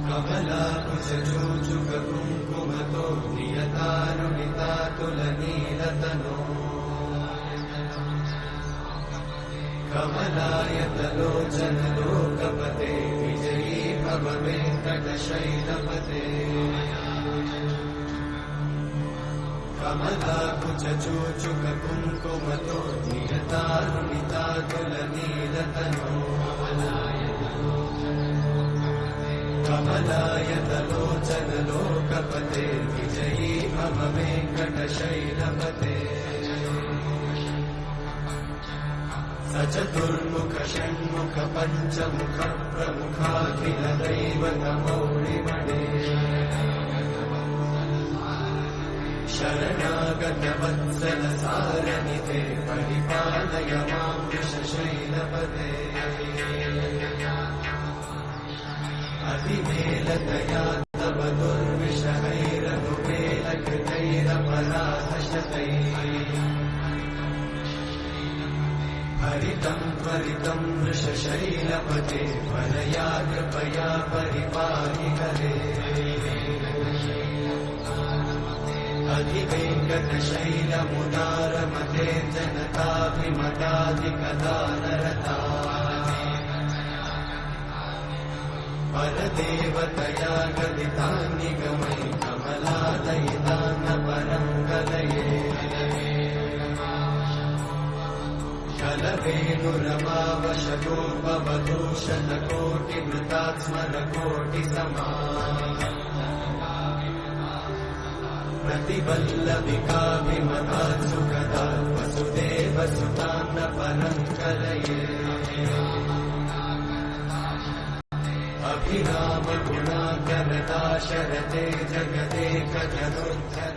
कमलाकुचूचुक कुङ्कुमतो नियतानुनितातुलनीलतनो कमलायतलोचनलोकपते विजयी भव वेङ्कटशैलपते कमलाकुचूचुक कुङ्कुमतो नियतानुनितातुलनीलतनो कमलायतलोचनलोकपते विजयी भव वेङ्कटशैलपते सचतुर्मुख षण्मुख पञ्चमुख प्रमुखाखिल दैवतमौलिमणे शरणागत वत्सल सारनिधे परिपालय मां वृषशैलपते अधिमेलतया तव दुर्विषहैरनुमेलकृतैरपराधशतैः हरितं त्वरितं वृषशैलपते वरया कृपया परिपाहि हरे अधिवेङ्कटशैलमुदारमते जनताभिमताधिकदानरता परदेवतया गदितान्निगमै कमलादयितान्न परं कलये कलवेणुरमावशतोपवधूषणकोटिवृतात्स्मरकोटिसमा प्रतिवल्लभिकाभिमतात् सुखदात् वसुदेवसुतान्न परं कलये अभिराम गुणाकरदाशरथे जगदेकजनोद्धर